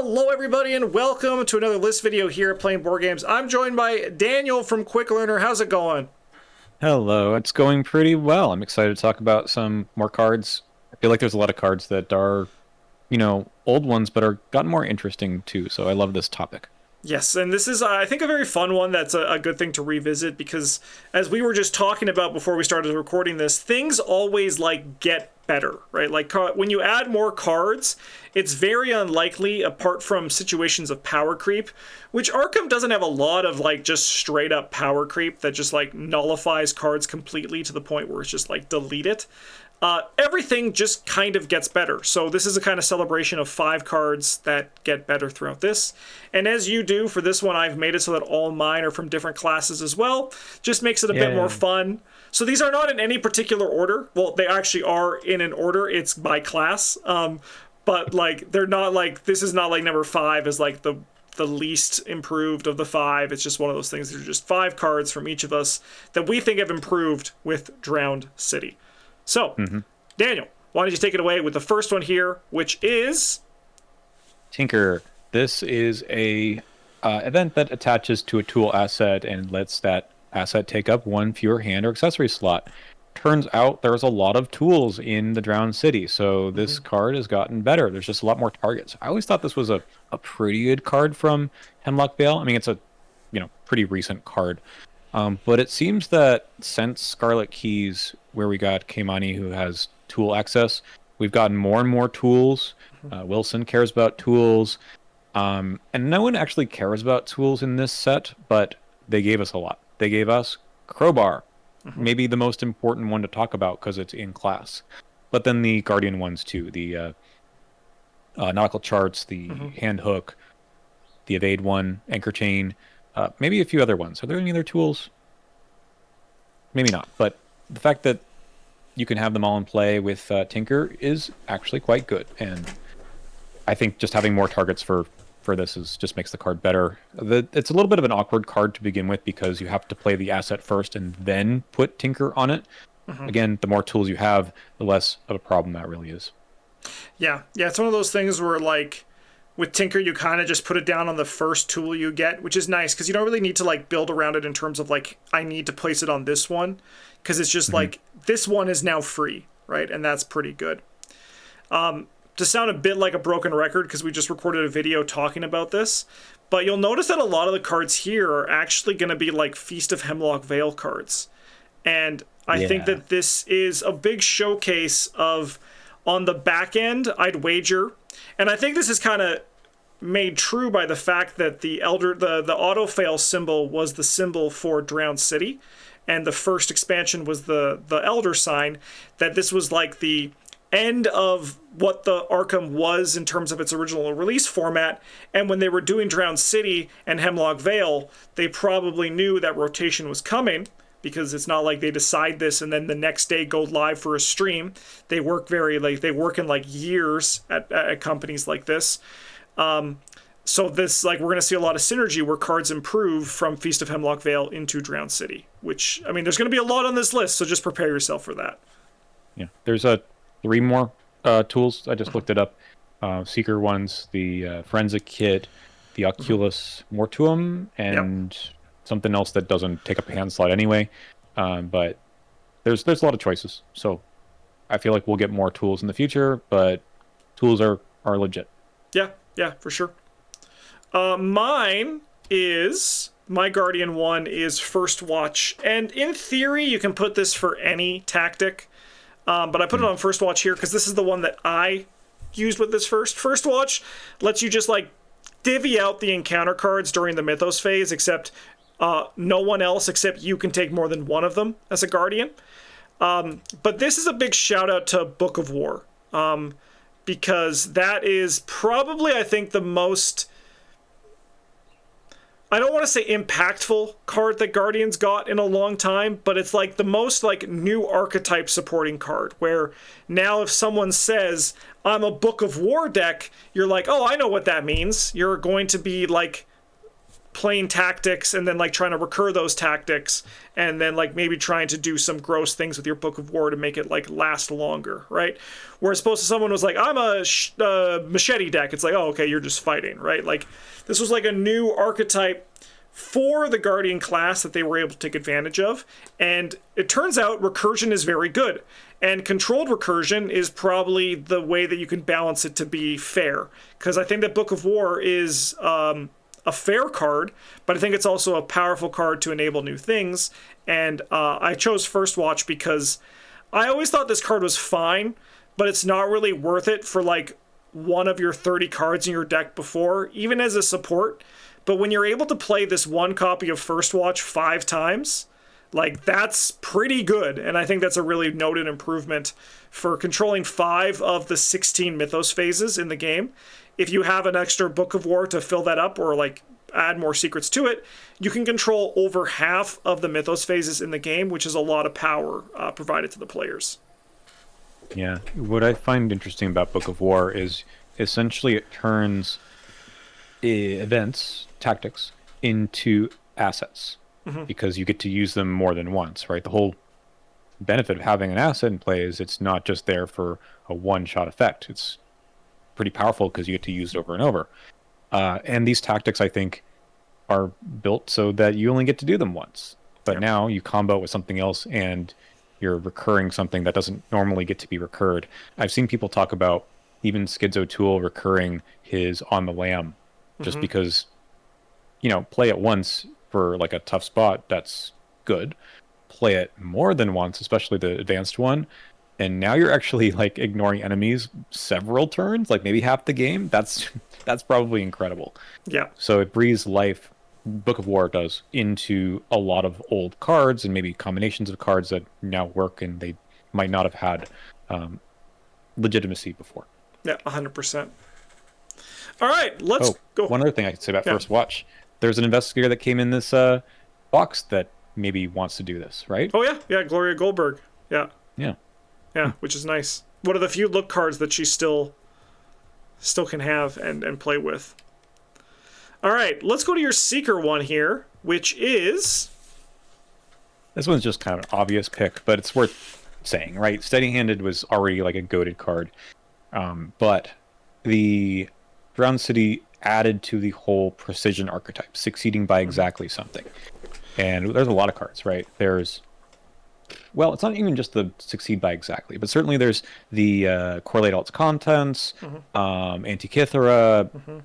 Hello everybody and welcome to another list video here at Playing Board Games. I'm joined by Daniel from Quick Learner. How's it going? Hello, it's going pretty well. I'm excited to talk about some more cards. I feel like there's a lot of cards that are, old ones, but are gotten more interesting too. So I love this topic. Yes, and this is, I think, a very fun one that's a good thing to revisit because, as we were just talking about before we started recording this, things always, get better, right? Like, when you add more cards, it's very unlikely, apart from situations of power creep, which ARKHAM doesn't have a lot of, just straight-up power creep that just, nullifies cards completely to the point where it's just, delete it. Everything just kind of gets better. So this is a kind of celebration of 5 cards that get better throughout this. And as you do for this one, I've made it so that all mine are from different classes as well. Just makes it a bit more fun. So these are not in any particular order. Well, they actually are in an order. It's by class. But they're not this is not number 5 is the least improved of the 5. It's just one of those things. They're just 5 cards from each of us that we think have improved with Drowned City. So, Daniel, why don't you take it away with the first one here, which is Tinker. This is a event that attaches to a tool asset and lets that asset take up 1 fewer hand or accessory slot. Turns out there's a lot of tools in the Drowned City, so this card has gotten better. There's just a lot more targets. I always thought this was a pretty good card from Hemlock Vale. I mean, it's a pretty recent card. But it seems that since Scarlet Keys, where we got Keimani, who has tool access, we've gotten more and more tools. Wilson cares about tools. And no one actually cares about tools in this set, but they gave us a lot. They gave us Crowbar, maybe the most important one to talk about because it's in class. But then the Guardian ones too, the nautical charts, the hand hook, the evade one, anchor chain, maybe a few other ones. Are there any other tools? Maybe not, but the fact that you can have them all in play with Tinker is actually quite good, and I think just having more targets for this just makes the card better. It's a little bit of an awkward card to begin with because you have to play the asset first and then put Tinker on it. Again, the more tools you have, the less of a problem that really is. Yeah, it's one of those things where with Tinker, you kind of just put it down on the first tool you get, which is nice because you don't really need to build around it in terms of I need to place it on this one, because it's just this one is now free, right? And that's pretty good. To sound a bit like a broken record, because we just recorded a video talking about this, but you'll notice that a lot of the cards here are actually going to be Feast of Hemlock Vale cards. And I think that this is a big showcase of, on the back end, I'd wager, and I think this is kind of made true by the fact that the auto fail symbol was the symbol for Drowned City, and the first expansion was the Elder sign, that this was the end of what the ARKHAM was in terms of its original release format. And when they were doing Drowned City and Hemlock Vale, they probably knew that rotation was coming, because it's not like they decide this and then the next day go live for a stream. They work they work in years at companies like this. So this, we're going to see a lot of synergy where cards improve from Feast of Hemlock Vale into Drowned City, which, I mean, there's going to be a lot on this list, so just prepare yourself for that. Yeah, there's 3 more tools. I just looked it up. Seeker ones, the Forensic Kit, the Oculus Mortuum, and something else that doesn't take up a hand slot anyway. But there's a lot of choices. So I feel like we'll get more tools in the future, but tools are legit. Yeah, for sure. My Guardian one is First Watch, and in theory you can put this for any tactic, but I put it on First Watch here because this is the one that I used with this first. First Watch lets you just divvy out the encounter cards during the Mythos phase, except no one else except you can take more than one of them as a Guardian. But this is a big shout out to Book of War, because that is probably, I think, the most, I don't want to say impactful card that Guardians got in a long time, but it's the most new archetype supporting card, where now if someone says, I'm a Book of War deck, you're oh, I know what that means. You're going to be playing tactics and then like trying to recur those tactics, and then like maybe trying to do some gross things with your Book of War to make it like last longer, right? Whereas opposed to someone was like, I'm a machete deck, it's like, oh, okay, you're just fighting, right? Like this was like a new archetype for the Guardian class that they were able to take advantage of, and it turns out recursion is very good, and controlled recursion is probably the way that you can balance it to be fair, because I think that Book of War is a fair card, but I think it's also a powerful card to enable new things. And I chose First Watch because I always thought this card was fine, but it's not really worth it for like one of your 30 cards in your deck before, even as a support. But when you're able to play this one copy of First Watch 5 times, like that's pretty good. And I think that's a really noted improvement for controlling 5 of the 16 Mythos phases in the game. If you have an extra Book of War to fill that up or like add more secrets to it, you can control over half of the Mythos phases in the game, which is a lot of power provided to the players. Yeah, what I find interesting about Book of War is essentially it turns events, tactics, into assets, because you get to use them more than once, right? The whole benefit of having an asset in play is it's not just there for a one-shot effect. It's pretty powerful because you get to use it over and over. And these tactics, I think, are built so that you only get to do them once. But now you combo with something else and you're recurring something that doesn't normally get to be recurred. I've seen people talk about even Skids O'Toole recurring his On the Lam just because, you know, play it once for like a tough spot, that's good. Play it more than once, especially the advanced one, and now you're actually like ignoring enemies several turns, like maybe half the game. That's probably incredible. Yeah. So it breathes life, Book of War does, into a lot of old cards and maybe combinations of cards that now work and they might not have had legitimacy before. Yeah, 100%. All right, let's go. One other thing I could say about First Watch. There's an investigator that came in this box that maybe wants to do this, right? Oh, yeah, Gloria Goldberg. Yeah. Yeah, which is nice. One of the few look cards that she still can have and play with. All right, let's go to your Seeker one here, which is... This one's just kind of an obvious pick, but it's worth saying, right? Steady-Handed was already like a goated card, but the Drowned City added to the whole precision archetype, succeeding by exactly something. And there's a lot of cards, right? There's... Well, it's not even just the succeed by exactly, but certainly there's the correlate all its contents, Antikythera,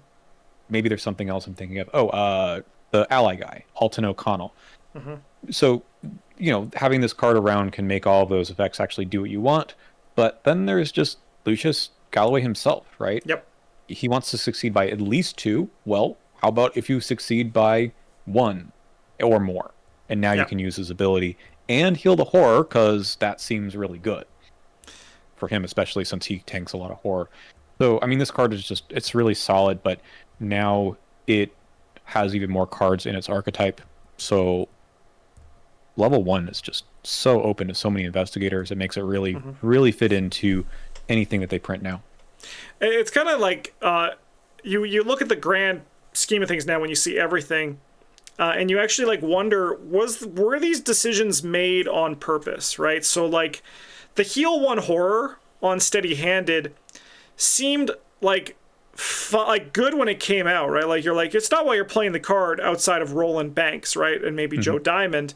maybe there's something else I'm thinking of. The ally guy, Alton O'Connell. So, you know, having this card around can make all of those effects actually do what you want. But then there's just Lucius Galloway himself, right? Yep. He wants to succeed by at least 2. Well, how about if you succeed by 1 or more? And now you can use his ability and heal the horror, because that seems really good for him, especially since he tanks a lot of horror. So, I mean, this card is just, it's really solid, but now it has even more cards in its archetype. So level 1 is just so open to so many investigators. It makes it really, really fit into anything that they print now. It's kind of like you look at the grand scheme of things now when you see everything, and you actually like wonder, were these decisions made on purpose, right? So like the heal 1 horror on Steady-Handed seemed like good when it came out, right? Like you're like, it's not why you're playing the card outside of Roland Banks, right? And maybe Joe Diamond.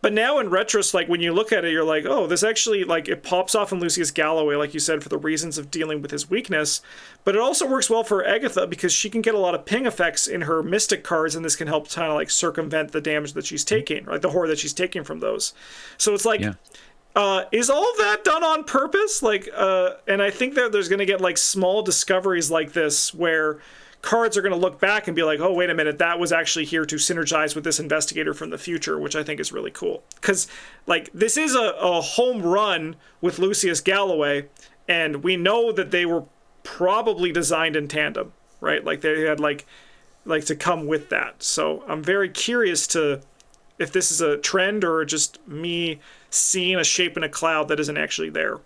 But now in retrospect, like when you look at it, you're like, oh, this actually, like, it pops off in Lucius Galloway, like you said, for the reasons of dealing with his weakness. But it also works well for Agatha because she can get a lot of ping effects in her Mystic cards, and this can help kind of like circumvent the damage that she's taking, right? The horror that she's taking from those. So it's like, is all of that done on purpose? Like, and I think that there's going to get like small discoveries like this where cards are going to look back and be like, oh, wait a minute, that was actually here to synergize with this investigator from the future, which I think is really cool. Because, like, this is a home run with Lucius Galloway, and we know that they were probably designed in tandem, right? Like, they had, like to come with that. So I'm very curious to if this is a trend or just me seeing a shape in a cloud that isn't actually there.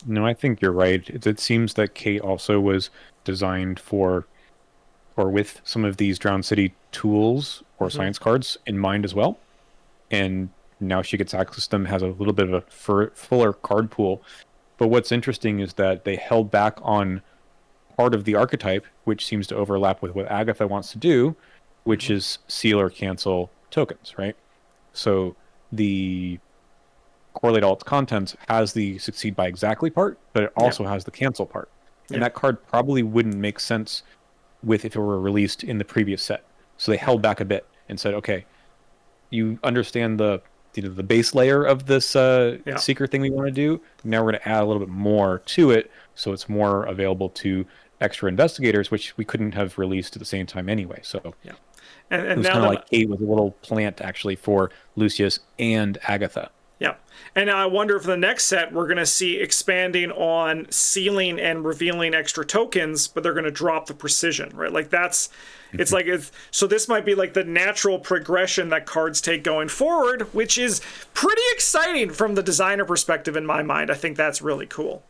No, I think you're right. It seems that Kate also was designed for or with some of these Drowned City tools or science cards in mind as well. And now she gets access to them, has a little bit of a fuller card pool. But what's interesting is that they held back on part of the archetype, which seems to overlap with what Agatha wants to do, which is seal or cancel tokens, right? So the correlate all its contents has the succeed by exactly part, but it also has the cancel part. And that card probably wouldn't make sense with if it were released in the previous set. So they held back a bit and said, okay, you understand the base layer of this secret thing we want to do. Now we're going to add a little bit more to it, so it's more available to extra investigators, which we couldn't have released at the same time anyway. So and it was now kind of like Kate was a little plant actually for Lucius and Agatha. Yeah. And I wonder if the next set we're going to see expanding on sealing and revealing extra tokens, but they're going to drop the precision, right? Like that's, it's like, so this might be like the natural progression that cards take going forward, which is pretty exciting from the designer perspective in my mind. I think that's really cool.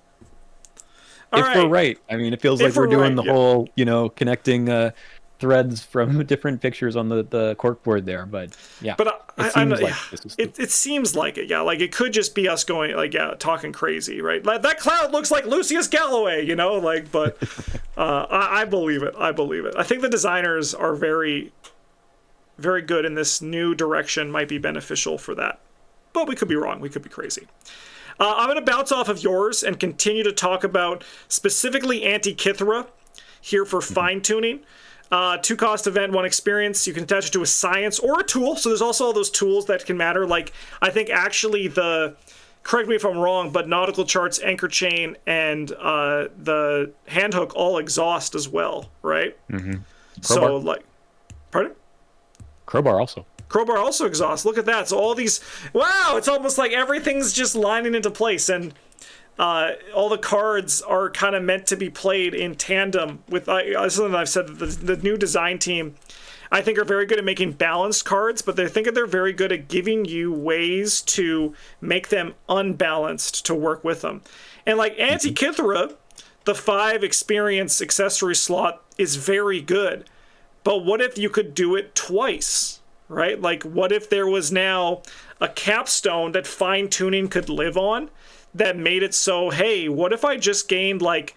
If we're right. I mean, it feels like we're doing the whole, connecting threads from different pictures on the corkboard there, but yeah. But it seems like it, yeah. Like it could just be us going, like, talking crazy, right? Like, that cloud looks like Lucius Galloway, like. But I believe it. I believe it. I think the designers are very, very good, and this new direction might be beneficial for that. But we could be wrong. We could be crazy. I'm going to bounce off of yours and continue to talk about specifically Antikythera here for fine-tuning. 2-cost event, 1 experience. You can attach it to a science or a tool. So there's also all those tools that can matter. Like, I think actually correct me if I'm wrong, but nautical charts, anchor chain, and the hand hook all exhaust as well, right? Mm-hmm. So, like, pardon? Crowbar also exhausts. Look at that. So all these, wow, it's almost like everything's just lining into place. And all the cards are kind of meant to be played in tandem with something I've said. The new design team, I think, are very good at making balanced cards, but they think that they're very good at giving you ways to make them unbalanced to work with them. And like Antikythera, the 5 experience accessory slot is very good. But what if you could do it twice, right? Like, what if there was now a capstone that fine-tuning could live on that made it so, hey, what if I just gained like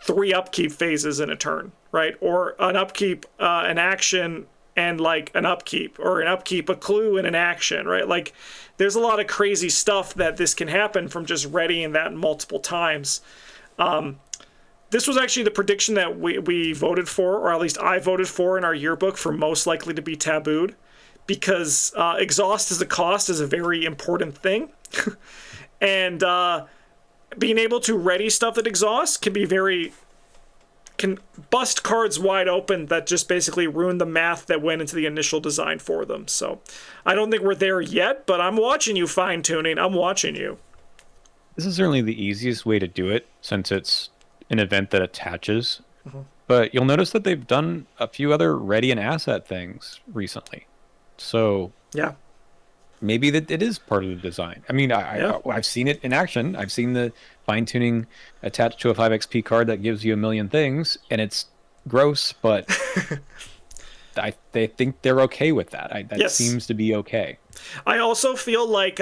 3 upkeep phases in a turn, right? Or an upkeep, an action, and like an upkeep, or an upkeep, a clue, and an action, right? Like, there's a lot of crazy stuff that this can happen from just readying that multiple times. This was actually the prediction that we voted for, or at least I voted for in our yearbook, for most likely to be tabooed, because exhaust as a cost is a very important thing. And being able to ready stuff that exhausts can bust cards wide open that just basically ruin the math that went into the initial design for them. So I don't think we're there yet, but I'm watching you, fine-tuning. I'm watching you. This is certainly the easiest way to do it, since it's an event that attaches. But you'll notice that they've done a few other ready and asset things recently. So yeah, maybe that it is part of the design. I mean, I've seen it in action. I've seen the fine-tuning attached to a 5 XP card that gives you a million things, and it's gross, but they think they're okay with that. That seems to be okay. I also feel like,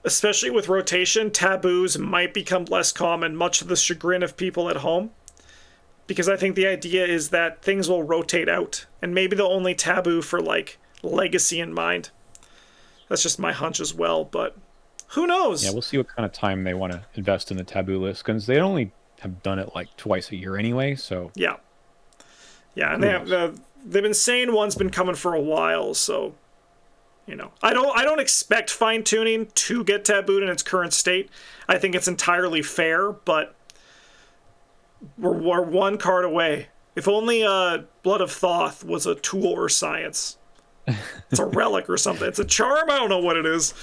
especially with rotation, taboos might become less common, much to the chagrin of people at home. Because I think the idea is that things will rotate out, and maybe they'll only taboo for like legacy in mind. That's just my hunch as well, but who knows? Yeah, we'll see what kind of time they want to invest in the taboo list, because they only have done it like twice a year anyway. So yeah, and they've been saying one's been coming for a while, so I don't expect fine-tuning to get tabooed in its current state. I think it's entirely fair, but we're 1 card away. If only Blood of Thoth was a tool or science. It's a relic or something. It's a charm. I don't know what it is.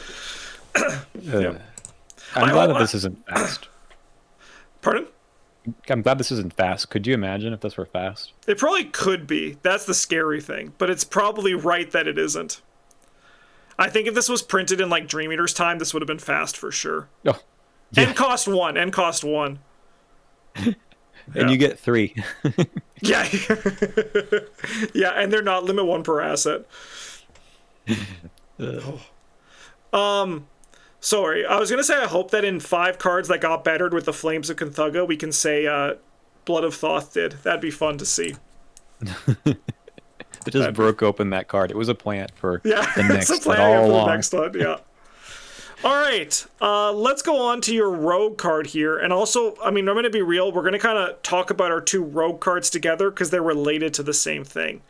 I'm glad that this isn't fast. Pardon? I'm glad this isn't fast. Could you imagine if this were fast? It probably could be. That's the scary thing. But it's probably right that it isn't. I think if this was printed in like Dream Eater's time, this would have been fast for sure. Oh, yeah. And cost 1. And Yeah. you get 3. Yeah. Yeah, and they're not limit 1 per asset. Sorry, I was gonna say I hope that in 5 cards that got bettered with the Flames of Cthulhu, we can say Blood of Thoth did. That'd be fun to see. It just broke open that card. It was a plant for Yeah, the it's a next plan all for the along. next one. Yeah. All right, let's go on to your rogue card here. And also, I mean, I'm going to be real. We're going to kind of talk about our 2 rogue cards together because they're related to the same thing.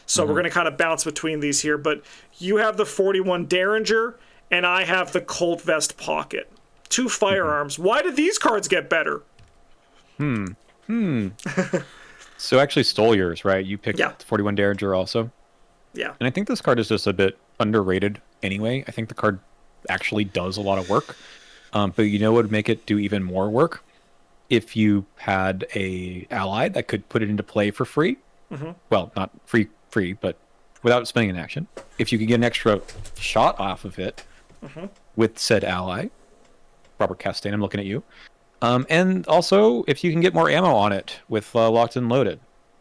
So we're going to kind of bounce between these here. But you have the 41 Derringer, and I have the Colt Vest Pocket. 2 firearms. Why did these cards get better? So actually stole yours, right? You picked Yeah. 41 Derringer also. Yeah. And I think this card is just a bit underrated anyway. I think the card actually does a lot of work. But you know what would make it do even more work? If you had a ally that could put it into play for free. Well, not free, but without spending an action. If you could get an extra shot off of it with said ally, Robert Castaigne, I'm looking at you. And also, if you can get more ammo on it with Locked and Loaded.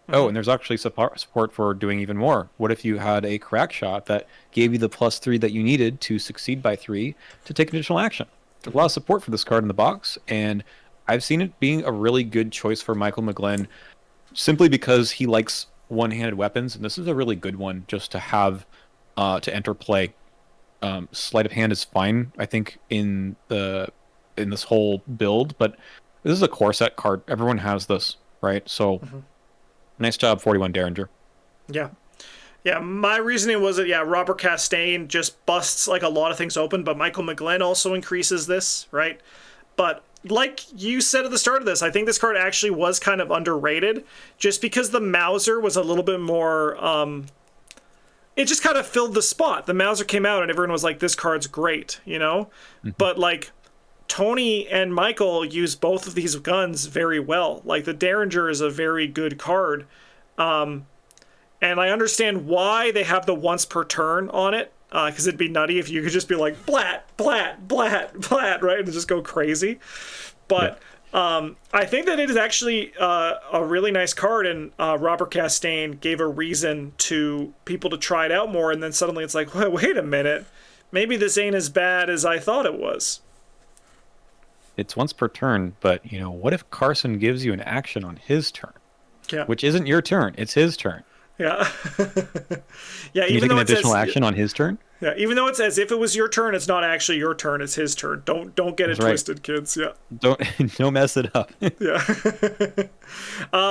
Oh, and there's actually support for doing even more. What if you had a crack shot that gave you the +3 that you needed to succeed by 3 to take additional action? There's a lot of support for this card in the box, and I've seen it being a really good choice for Michael McGlynn simply because he likes one-handed weapons, and this is a really good one just to have to enter play. Sleight of hand is fine, I think, in this whole build, but this is a core set card. Everyone has this, right? So nice job, 41 Derringer. Yeah. Yeah, my reasoning was that, yeah, Robert Castaigne just busts like a lot of things open, but Michael McGlynn also increases this, right? But like you said at the start of this, I think this card actually was kind of underrated just because the Mauser was a little bit more, it just kind of filled the spot. The Mauser came out and everyone was like, this card's great, you know? But like, Tony and Michael use both of these guns very well. Like the Derringer is a very good card. And I understand why they have the once per turn on it. Because it'd be nutty if you could just be like, blat, blat, blat, blat, right? And just go crazy. But I think that it is actually a really nice card. And Robert Castaigne gave a reason to people to try it out more. And then suddenly it's like, wait a minute. Maybe this ain't as bad as I thought it was. It's once per turn, but you know, what if Carson gives you an action on his turn? Yeah. Which isn't your turn, it's his turn. Yeah. Yeah, Can you even take though an it additional says, action on his turn? yeah, even though it's as if it was your turn, it's not actually your turn, it's his turn. Don't get it That's right. twisted, kids. Yeah. Don't mess it up. Yeah.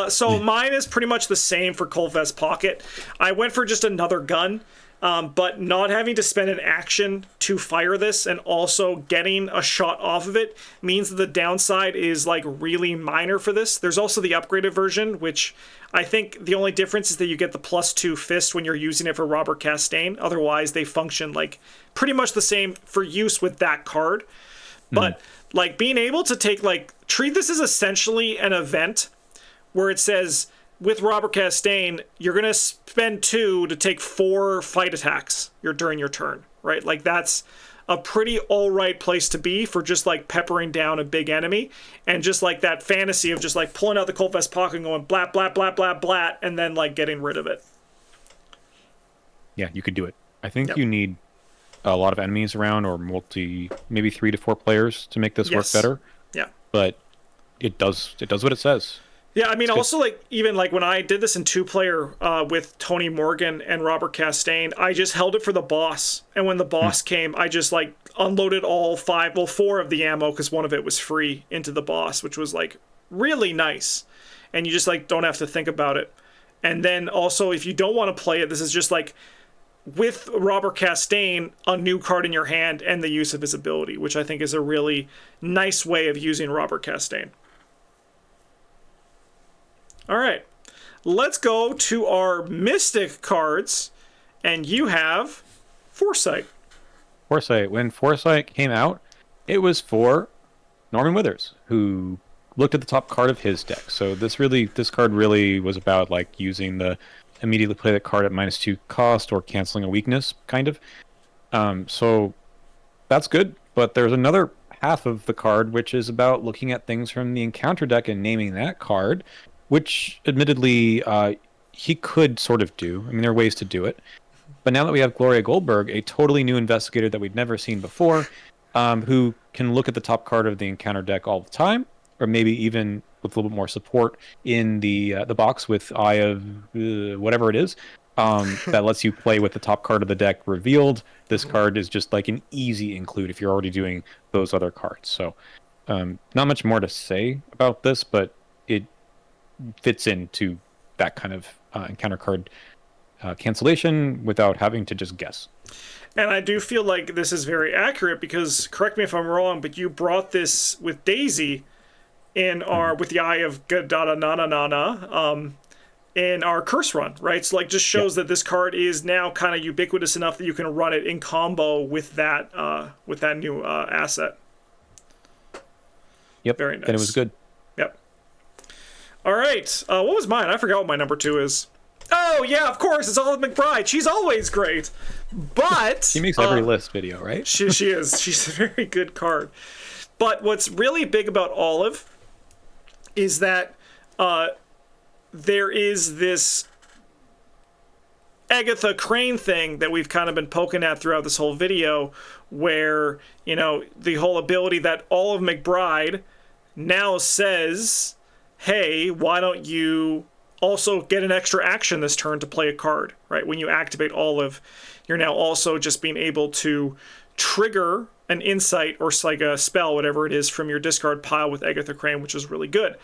So mine is pretty much the same for Colt Vest Pocket. I went for just another gun, but not having to spend an action to fire this and also getting a shot off of it means that the downside is like really minor for this. There's also the upgraded version, which I think the only difference is that you get the +2 fist when you're using it for Robert Castaigne. Otherwise, they function like pretty much the same for use with that card. But like being able to take like treat this as essentially an event where it says with Robert Castaigne, you're going to spend 2 to take 4 fight attacks during your turn, right? Like that's a pretty all right place to be for just like peppering down a big enemy and just like that fantasy of just like pulling out the Colt Vest Pocket and going blat, blat, blat, blat, blat, and then like getting rid of it. Yeah, you could do it. I think you need a lot of enemies around or maybe 3 to 4 players to make this work better. Yeah. But it does what it says. Yeah, I mean, also, like, even, like, when I did this in 2-player with Tony Morgan and Robert Castaigne, I just held it for the boss. And when the boss came, I just, like, unloaded all 4 of the ammo, because one of it was free, into the boss, which was, like, really nice. And you just, like, don't have to think about it. And then, also, if you don't want to play it, this is just, like, with Robert Castaigne, a new card in your hand, and the use of his ability, which I think is a really nice way of using Robert Castaigne. All right, let's go to our Mystic cards, and you have Foresight. Foresight. When Foresight came out, it was for Norman Withers, who looked at the top card of his deck. So this card really was about like using the immediately play that card at -2 cost or canceling a weakness, kind of. So that's good, but there's another half of the card, which is about looking at things from the encounter deck and naming that card, which admittedly he could sort of do. I mean, there are ways to do it. But now that we have Gloria Goldberg, a totally new investigator that we'd never seen before, who can look at the top card of the encounter deck all the time, or maybe even with a little bit more support in the box with Eye of whatever it is, that lets you play with the top card of the deck revealed. This card is just like an easy include if you're already doing those other cards. So not much more to say about this, but it fits into that kind of encounter card cancellation without having to just guess. And I do feel like this is very accurate because, correct me if I'm wrong, but you brought this with Daisy in our with the Eye of Gadada Nana Nana in our curse run, right? So like just shows that this card is now kind of ubiquitous enough that you can run it in combo with that new asset. Yep. Very nice. And it was good. Yep. All right. What was mine? I forgot what my number 2 is. Oh yeah, of course, it's Olive McBride. She's always great, but she makes every list video, right? she is. She's a very good card. But what's really big about Olive is that there is this Agatha Crane thing that we've kind of been poking at throughout this whole video, where, you know, the whole ability that Olive McBride now says, hey, why don't you also get an extra action this turn to play a card, right? When you activate Olive, you're now also just being able to trigger an insight or like a spell, whatever it is, from your discard pile with Agatha Crane, which is really good.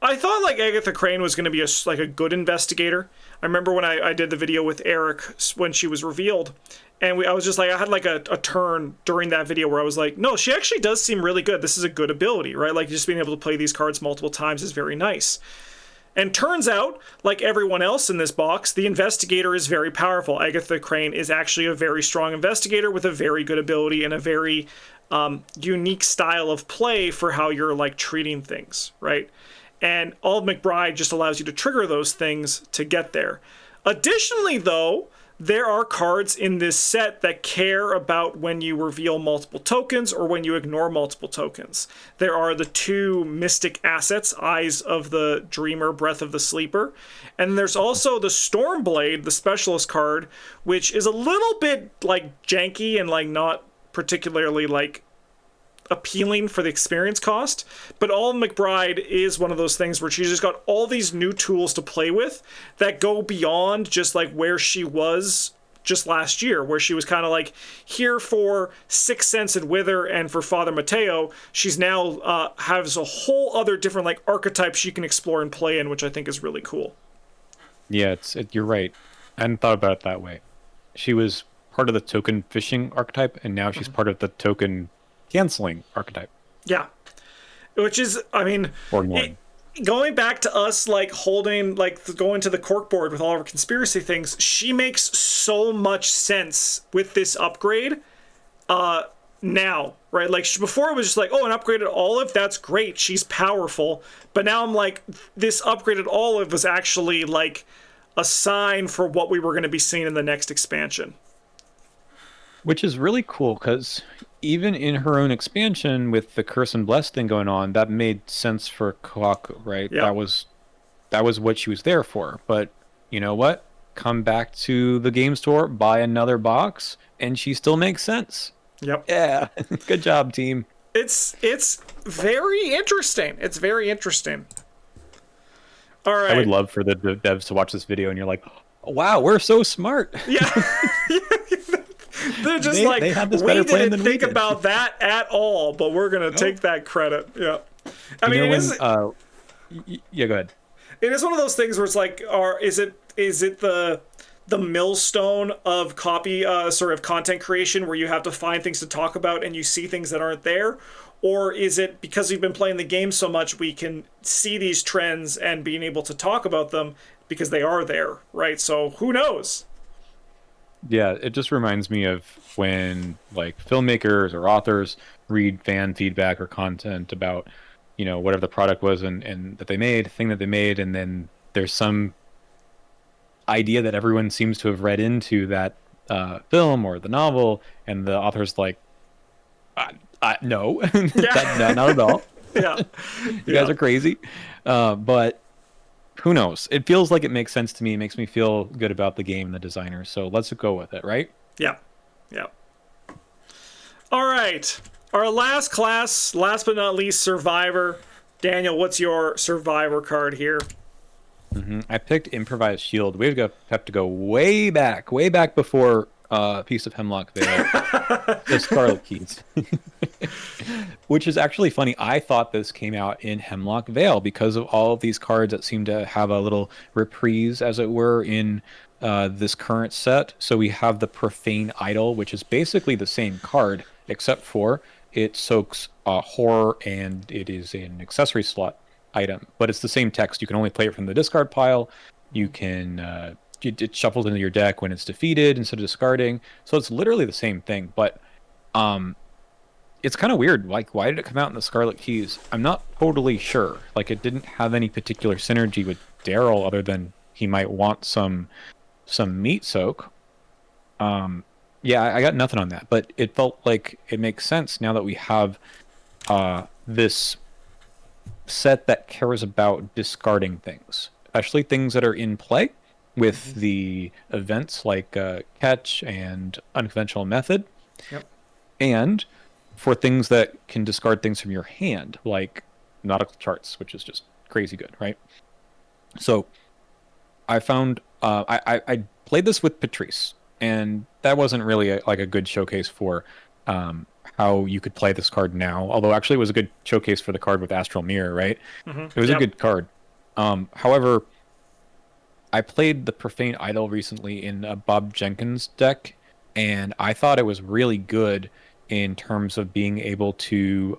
I thought like Agatha Crane was going to be a good investigator. I remember when I did the video with Eric when she was revealed, and I was just like, I had like a turn during that video where I was like, no, she actually does seem really good. This is a good ability, right? Like just being able to play these cards multiple times is very nice. And turns out, like everyone else in this box, the investigator is very powerful. Agatha Crane is actually a very strong investigator with a very good ability and a very unique style of play for how you're like treating things, right? And Olive McBride just allows you to trigger those things to get there. Additionally, though, there are cards in this set that care about when you reveal multiple tokens or when you ignore multiple tokens. There are the 2 mystic assets, Eyes of the Dreamer, Breath of the Sleeper. And there's also the Stormblade, the specialist card, which is a little bit like janky and like not particularly like appealing for the experience cost, but Olive McBride is one of those things where she's just got all these new tools to play with that go beyond just like where she was just last year, where she was kind of like here for Sixth Sense and Wither and for Father Mateo. She's now has a whole other different like archetype she can explore and play in, which I think is really cool. Yeah, you're right. I hadn't thought about it that way. She was part of the token fishing archetype, and now she's part of the token canceling archetype. Yeah. Which is, I mean, going back to us like holding, like going to the corkboard with all of our conspiracy things, she makes so much sense with this upgrade now, right? Like before it was just like, oh, an upgraded Olive, that's great, she's powerful. But now I'm like, this upgraded Olive was actually like a sign for what we were going to be seeing in the next expansion. Which is really cool, because even in her own expansion with the Curse and Bless thing going on, that made sense for Kawaku, right? Yep. That was what she was there for. But you know what? Come back to the game store, buy another box, and she still makes sense. Yep. Yeah. Good job, team. It's very interesting. It's very interesting. All right. I would love for the devs to watch this video and you're like, oh, wow, we're so smart. Yeah. They're just like, we didn't think about that at all, but we're going to take that credit. Yeah. I mean, yeah, go ahead. It is one of those things where it's like, is it the millstone of copy, sort of content creation where you have to find things to talk about and you see things that aren't there? Or is it because we've been playing the game so much, we can see these trends and being able to talk about them because they are there, right? So who knows? Yeah, it just reminds me of when like filmmakers or authors read fan feedback or content about, you know, whatever the product was and that they made, thing that they made, and then there's some idea that everyone seems to have read into that film or the novel, and the author's like, No, Yeah. not at all. Yeah. You Yeah. guys are crazy. But who knows? It feels like it makes sense to me. It makes me feel good about the game and the designer. So let's go with it, right? Yeah. Yeah. All right. Our last class, last but not least, Survivor. Daniel, what's your Survivor card here? I picked Improvised Shield. Have to go way back before Piece of Hemlock Veil, the Scarlet Keys, which is actually funny. I thought this came out in Hemlock Veil because of all of these cards that seem to have a little reprise, as it were, in this current set. So we have the Profane Idol, which is basically the same card, except for it soaks horror and it is an accessory slot item, but it's the same text. You can only play it from the discard pile. You can it shuffles into your deck when it's defeated instead of discarding. So it's literally the same thing, but it's kind of weird. Like, why did it come out in the Scarlet Keys? I'm not totally sure. Like, it didn't have any particular synergy with Daryl other than he might want some meat soak. Yeah, I got nothing on that, but it felt like it makes sense now that we have this set that cares about discarding things, especially things that are in play with the events like catch and unconventional method, Yep. and for things that can discard things from your hand, like nautical charts, which is just crazy good, right? So I found I played this with Patrice, and that wasn't really like a good showcase for how you could play this card now. Although actually it was a good showcase for the card with Astral Mirror, right? It was a good card. However, I played the Profane Idol recently in a Bob Jenkins deck, and I thought it was really good in terms of being able to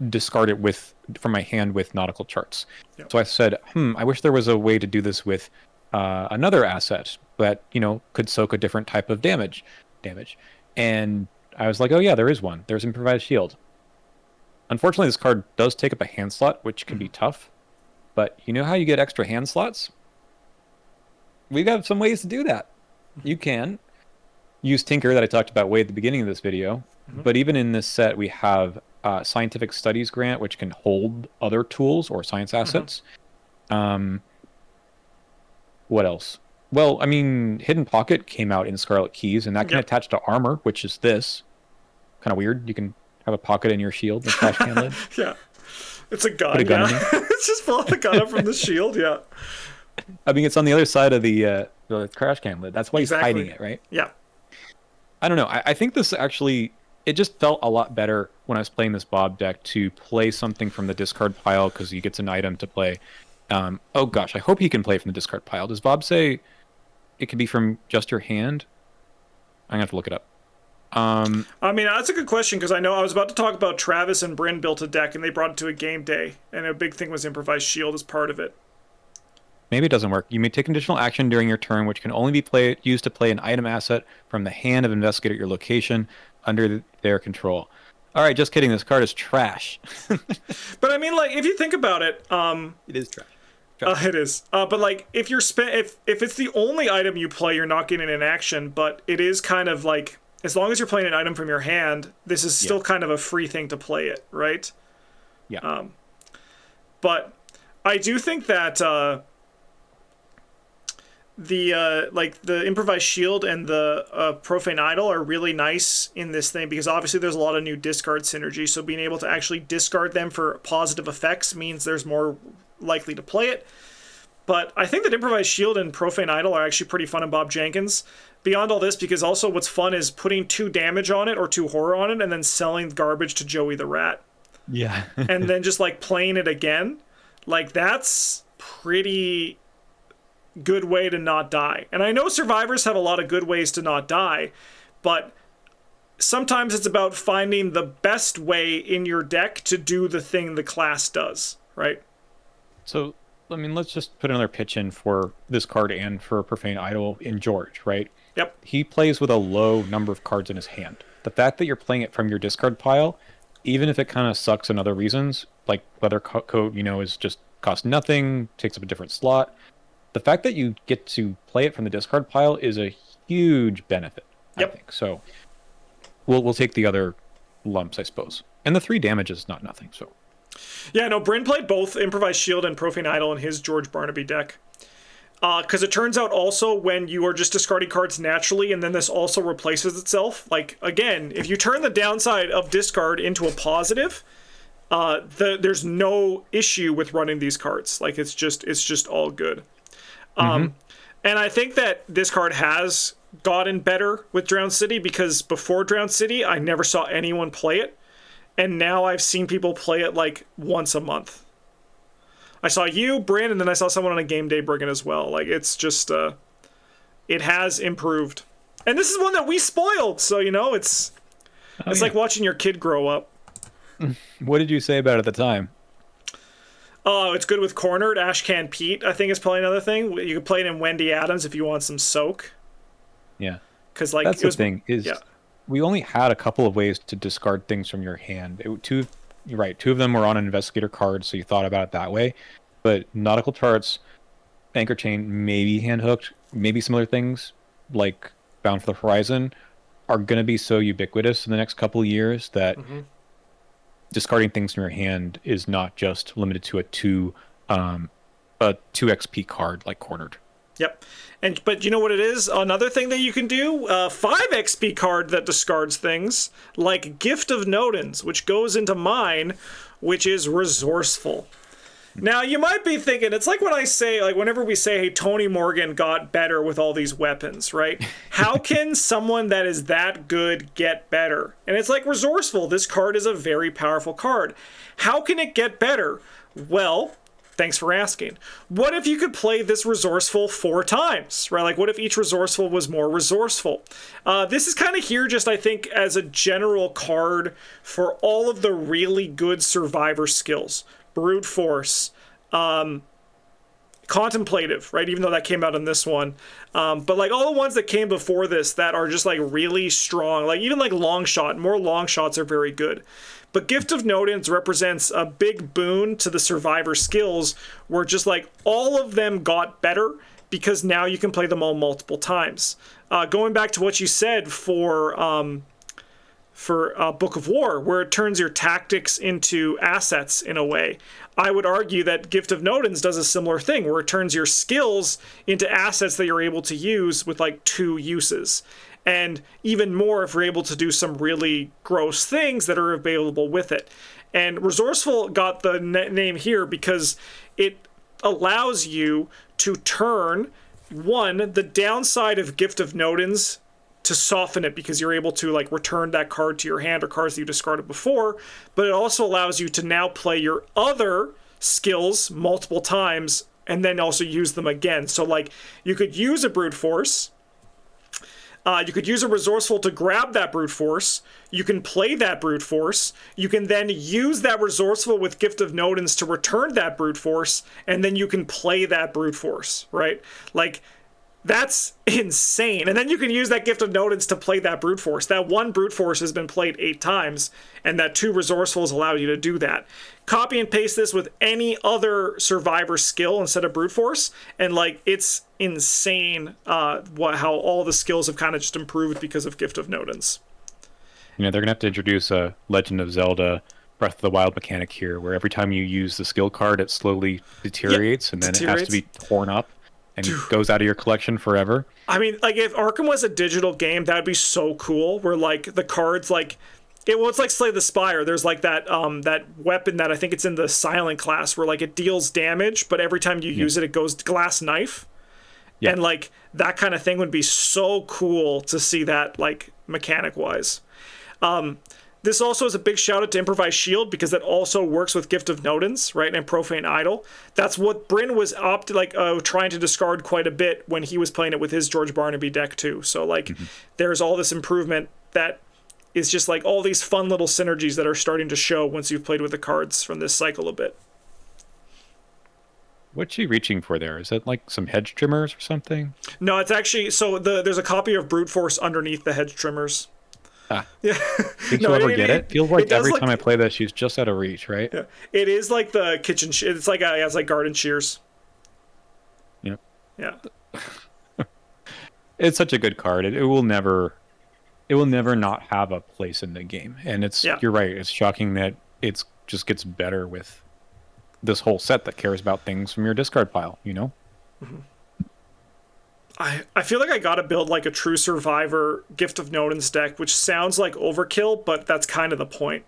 discard it from my hand with nautical charts. Yep. So I said, I wish there was a way to do this with another asset that could soak a different type of damage. And I was like, oh yeah, there is one. There's Improvised Shield. Unfortunately, this card does take up a hand slot, which can be tough. But you know how you get extra hand slots? We got some ways to do that. You can use Tinker that I talked about way at the beginning of this video. But even in this set, we have Scientific Studies Grant, which can hold other tools or science assets. What else? Well, I mean, Hidden Pocket came out in Scarlet Keys, and that can attach to armor, which is this. Kind of weird. You can have a pocket in your shield, the trash can lid. Yeah. It's a gun. Put a gun in It's just pull the gun up from the shield. Yeah. I mean, it's on the other side of the trash can lid. That's why he's hiding it, right? Yeah. I don't know. I think this actually, it just felt a lot better when I was playing this Bob deck to play something from the discard pile because he gets an item to play. Oh gosh, I hope he can play from the discard pile. Does Bob say it could be from just your hand? I'm gonna have to look it up. I mean, that's a good question because I know I was about to talk about Travis and Bryn built a deck and they brought it to a game day, and a big thing was Improvised Shield as part of it. Maybe it doesn't work. You may take additional action during your turn, which can only be used to play an item asset from the hand of an investigator at your location under their control. All right, just kidding. This card is trash. But I mean, like, if you think about it, it is trash. It is. But like, if you're if it's the only item you play, you're not getting an action. But it is kind of like, as long as you're playing an item from your hand, this is still kind of a free thing to play it, right? Yeah. But I do think that the Improvised Shield and the Profane Idol are really nice in this thing because obviously there's a lot of new discard synergy. So being able to actually discard them for positive effects means there's more likely to play it. But I think that Improvised Shield and Profane Idol are actually pretty fun in Bob Jenkins. Beyond all this, because also what's fun is putting 2 damage on it or 2 horror on it and then selling garbage to Joey the Rat. Yeah. And then just like playing it again. Like, that's pretty good way to not die. And I know survivors have a lot of good ways to not die, but sometimes it's about finding the best way in your deck to do the thing the class does, right? So, I mean, let's just put another pitch in for this card and for Profane Idol in George, right? Yep. He plays with a low number of cards in his hand. The fact that you're playing it from your discard pile, even if it kind of sucks in other reasons, like Weather Coat, is just cost nothing, takes up a different slot. The fact that you get to play it from the discard pile is a huge benefit, I think. So we'll take the other lumps, I suppose. And the 3 damage is not nothing. So Yeah, no, Bryn played both Improvised Shield and Profane Idol in his George Barnaby deck. Because it turns out also when you are just discarding cards naturally and then this also replaces itself, like, again, if you turn the downside of discard into a positive, there's no issue with running these cards. Like, it's just all good. And I think that this card has gotten better with Drowned City, because before Drowned City, I never saw anyone play it. And now I've seen people play it like once a month. I saw you, Bryn, and then I saw someone on a game day bring it as well. Like, it's just, it has improved. And this is one that we spoiled, so, you know, it's like watching your kid grow up. what did you say about it at the time? Oh, it's good with Cornered. Ashcan Pete, I think, is probably another thing. You could play it in Wendy Adams if you want some soak. Yeah. Because, like, that's the thing, is we only had a couple of ways to discard things from your hand. You're right, 2 of them were on an investigator card, so you thought about it that way. But nautical charts, anchor chain, maybe hand hooked, maybe some other things like Bound for the Horizon are going to be so ubiquitous in the next couple of years that discarding things from your hand is not just limited to a 2 XP card like Cornered. Yep. But you know what it is? Another thing that you can do, 5 XP card that discards things, like Gift of Nodens, which goes into mine, which is Resourceful. Now, you might be thinking, it's like when I say, like, whenever we say, hey, Tony Morgan got better with all these weapons, right? How can someone that is that good get better? And it's like Resourceful. This card is a very powerful card. How can it get better? Well, thanks for asking. What if you could play this Resourceful 4 times, right? Like, what if each Resourceful was more resourceful? This is kind of here just, I think, as a general card for all of the really good survivor skills. Brute Force, Contemplative, right? Even though that came out in this one. But, like, all the ones that came before this that are just, like, really strong, like, even, like, long shot, more long shots are very good. But Gift of Nodens represents a big boon to the survivor skills where just, like, all of them got better because now you can play them all multiple times. Going back to what you said for Book of War, where it turns your tactics into assets in a way, I would argue that Gift of Nodens does a similar thing, where it turns your skills into assets that you're able to use with, like, 2 uses. And even more if you're able to do some really gross things that are available with it. And Resourceful got the name here because it allows you to turn, one, the downside of Gift of Nodens to soften it, because you're able to, like, return that card to your hand or cards that you discarded before, but it also allows you to now play your other skills multiple times and then also use them again. So, like, you could use a Brute Force. You could use a Resourceful to grab that Brute Force. You can play that Brute Force. You can then use that Resourceful with Gift of Nodens to return that Brute Force, and then you can play that Brute Force, right? Like, that's insane. And then you can use that Gift of Nodens to play that Brute Force. That 1 Brute Force has been played 8 times, and that 2 Resourcefuls allow you to do that. Copy and paste this with any other survivor skill instead of Brute Force, and, like, it's insane how all the skills have kind of just improved because of Gift of Nodens. You know, they're going to have to introduce a Legend of Zelda Breath of the Wild mechanic here, where every time you use the skill card, it slowly deteriorates, and then it has to be torn up and goes out of your collection forever. I mean, like, if Arkham was a digital game, that would be so cool, where, like, the cards, like, it's like Slay the Spire. There's, like, that weapon that I think it's in the Silent class where, like, it deals damage, but every time you use it, it goes glass knife. Yeah. And, like, that kind of thing would be so cool to see that, like, mechanic-wise. This also is a big shout out to Improvised Shield, because that also works with Gift of Nodens, right, and Profane Idol. That's what Bryn was trying to discard quite a bit when he was playing it with his George Barnaby deck too. So, like, there's all this improvement that is just, like, all these fun little synergies that are starting to show once you've played with the cards from this cycle a bit. What's she reaching for there? Is that, like, some hedge trimmers or something? No, it's actually, so there's a copy of Brute Force underneath the hedge trimmers. Yeah. Think she'll ever get it? Feels like every time I play this, she's just out of reach, right? Yeah. It is like the kitchen. It's like it has, like, garden shears. Yep. Yeah. It's such a good card. It will never it will never not have a place in the game. And Yeah. you're right. It's shocking that it's just gets better with this whole set that cares about things from your discard pile, you know? I feel like I gotta build like a true survivor Gift of Nodens deck, which sounds like overkill, but that's kind of the point.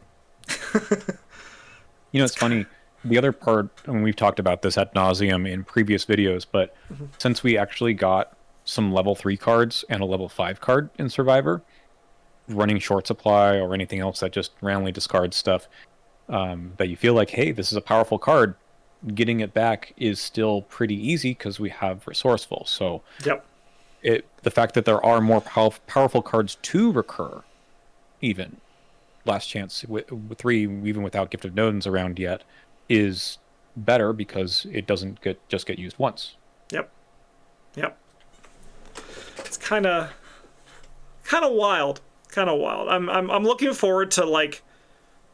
You know, it's funny. The other part, and we've talked about this ad nauseum in previous videos, but since we actually got some level 3 cards and a level 5 card in Survivor, running short supply or anything else that just randomly discards stuff, that you feel like, hey, this is a powerful card, getting it back is still pretty easy because we have Resourceful. So Yep. the fact that there are more powerful cards to recur, even last chance with 3, even without Gift of Nodens around yet, is better because it doesn't just get used once. Yep. Yep. It's kind of wild. Kind of wild. I'm looking forward to like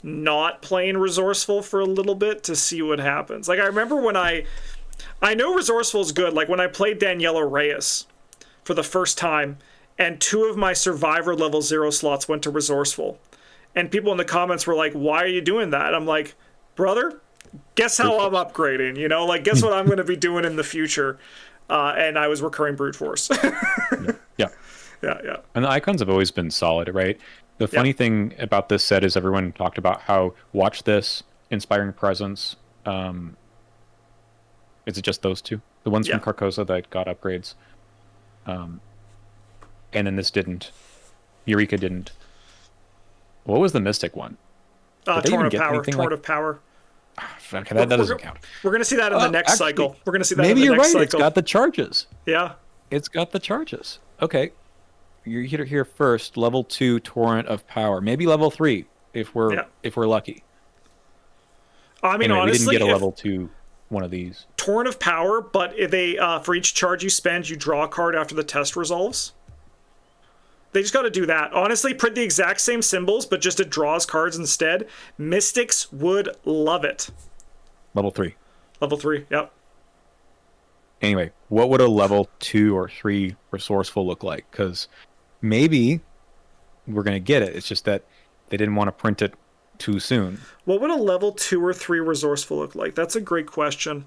not playing Resourceful for a little bit to see what happens. Like I remember when I know Resourceful is good. Like when I played Daniela Reyes for the first time, and 2 of my Survivor level 0 slots went to Resourceful, and people in the comments were like, "Why are you doing that?" I'm like, "Brother, guess how I'm upgrading, you know, like guess what I'm going to be doing in the future." And I was recurring brute force. Yeah. Yeah. And the icons have always been solid, right? The funny thing about this set is everyone talked about how watch this, Inspiring Presence. Is it just those 2? The ones from Carcosa that got upgrades. And then this didn't. Eureka didn't. What was the Mystic one? Torrent of Power. Torrent of Power. Okay, that doesn't count. We're going to see that in the next cycle. We're going to see that maybe in the next you're right. cycle. It's got the charges. Yeah. It's got the charges. Okay. You're here first. Level 2 Torrent of Power. Maybe level 3 if we're lucky. I mean, anyway, honestly, we didn't get a level 2 one of these. Torrent of Power, but if they for each charge you spend, you draw a card after the test resolves. They just got to do that. Honestly, print the exact same symbols, but just it draws cards instead. Mystics would love it. Level 3. Level 3, yep. Anyway, what would a level 2 or 3 Resourceful look like? Because maybe we're going to get it. It's just that they didn't want to print it too soon. What would a level 2 or 3 Resourceful look like? That's a great question.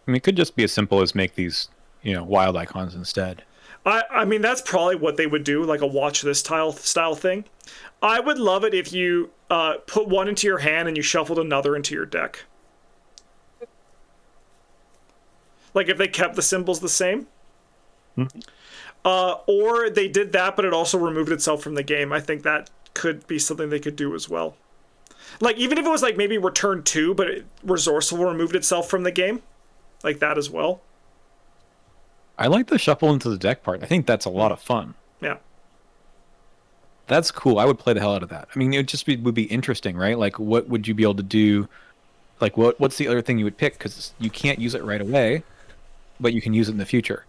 I mean, it could just be as simple as make these, wild icons instead. I mean, that's probably what they would do, like a watch this style thing. I would love it if you put one into your hand and you shuffled another into your deck. Like if they kept the symbols the same. Mm-hmm. Or they did that, but it also removed itself from the game. I think that could be something they could do as well. Like even if it was like maybe return 2, but Resourceful removed itself from the game. Like that as well. I like the shuffle into the deck part. I think that's a lot of fun. Yeah. That's cool. I would play the hell out of that. I mean, it would be interesting, right? Like, what would you be able to do? Like, what's the other thing you would pick? Because you can't use it right away, but you can use it in the future.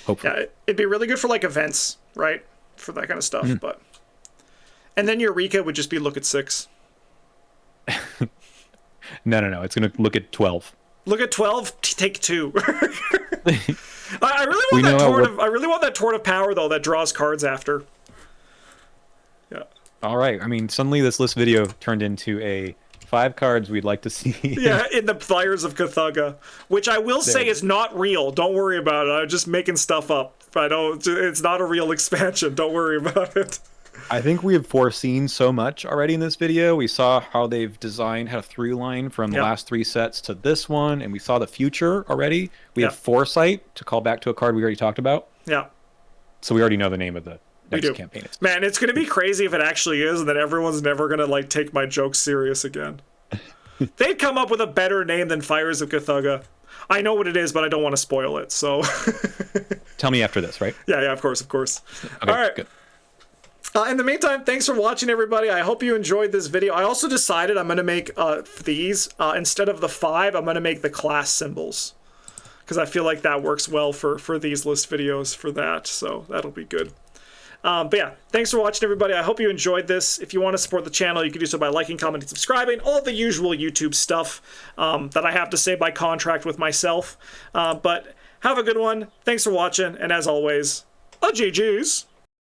Hopefully. Yeah, it'd be really good for like events, right? For that kind of stuff. But and then Eureka would just be look at 6. No. It's gonna look at 12. Look at 12. Take 2. I really want that Torrent of Power though that draws cards after. Yeah. All right. I mean, suddenly this list video turned into a 5 cards we'd like to see. Yeah, in the Fires of Cthulhu, which I will say is not real. Don't worry about it. I'm just making stuff up. It's not a real expansion. Don't worry about it. I think we have foreseen so much already in this video. We saw how they've had a through line from the last 3 sets to this one, and we saw the future already. We have Foresight to call back to a card we already talked about. Yeah. So we already know the name of the next campaign. Man, it's going to be crazy if it actually is, and then everyone's never going to like take my jokes serious again. They'd come up with a better name than Fires of Cthulhu. I know what it is, but I don't want to spoil it, so... Tell me after this, right? Yeah, of course. Okay, all right. Good. In the meantime, thanks for watching, everybody. I hope you enjoyed this video. I also decided I'm going to make these, instead of the 5, I'm going to make the class symbols. Because I feel like that works well for these list videos for that, so that'll be good. But yeah, thanks for watching, everybody. I hope you enjoyed this. If you want to support the channel, you can do so by liking, commenting, subscribing, all the usual YouTube stuff that I have to say by contract with myself. But have a good one. Thanks for watching, and as always, GG's.